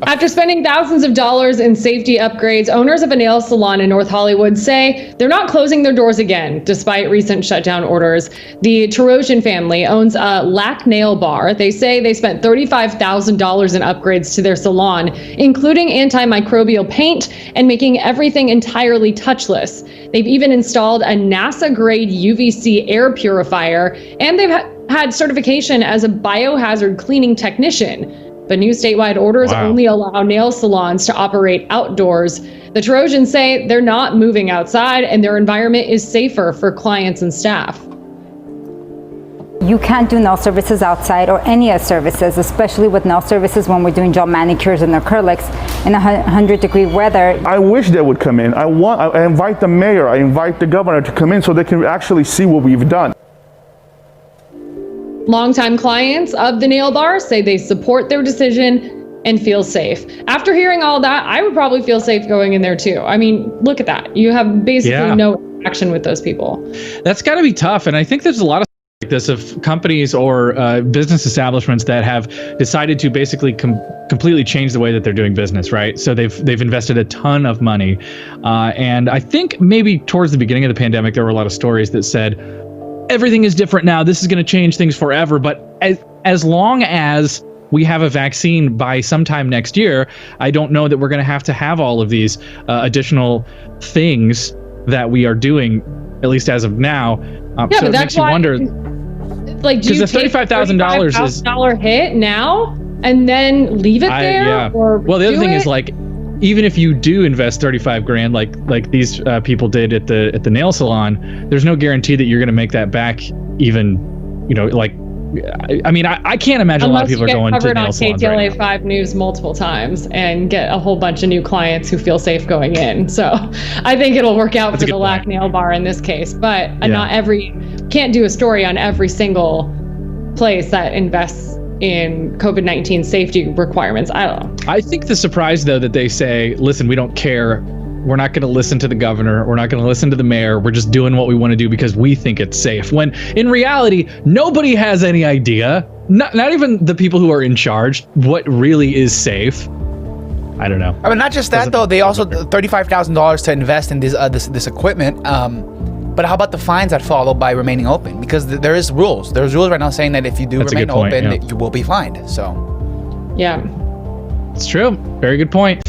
After spending thousands of dollars in safety upgrades, owners of a nail salon in North Hollywood say they're not closing their doors again, despite recent shutdown orders. The Tarosian family owns a Lack Nail Bar. They say they spent $35,000 in upgrades to their salon, including antimicrobial paint and making everything entirely touchless. They've even installed a NASA-grade UVC air purifier, and they've had certification as a biohazard cleaning technician. But new statewide orders only allow nail salons to operate outdoors. The Tarosians say they're not moving outside and their environment is safer for clients and staff. You can't do nail services outside or any services, especially with nail services when we're doing gel manicures and acrylics in 100-degree weather. I wish they would come in. I invite the mayor, I invite the governor to come in so they can actually see what we've done. Longtime clients of the nail bar say they support their decision and feel safe. After hearing all that, I would probably feel safe going in there too. I mean, look at that. You have basically no interaction with those people. That's got to be tough. And I think there's a lot of like this of companies or business establishments that have decided to basically completely change the way that they're doing business, right? So they've invested a ton of money. And I think maybe towards the beginning of the pandemic, there were a lot of stories that said, everything is different now. This is going to change things forever. But as long as we have a vaccine by sometime next year, I don't know that we're going to have all of these additional things that we are doing, at least as of now. Yeah, so but it makes you wonder. Like, do you take $35,000 hit now and then leave it there? Or well, the other thing is, like, even if you do invest 35 grand, like these people did at the nail salon, there's no guarantee that you're going to make that back. Even, like, I mean, I can't imagine a lot of people are going to nail salons right now. KTLA 5 News multiple times and get a whole bunch of new clients who feel safe going in. So I think it'll work out for the Lack Nail Bar in this case. But can't do a story on every single place that invests in COVID-19 safety requirements. I don't know. I think the surprise, though, that they say, listen, we don't care. We're not going to listen to the governor. We're not going to listen to the mayor. We're just doing what we want to do because we think it's safe. When in reality, nobody has any idea, not even the people who are in charge, what really is safe. I don't know. I mean, not just that, though. They also $35,000 to invest in this equipment. But how about the fines that follow by remaining open? Because there is rules. There's rules right now saying that if you do remain open, you will be fined. So, yeah, it's true. Very good point.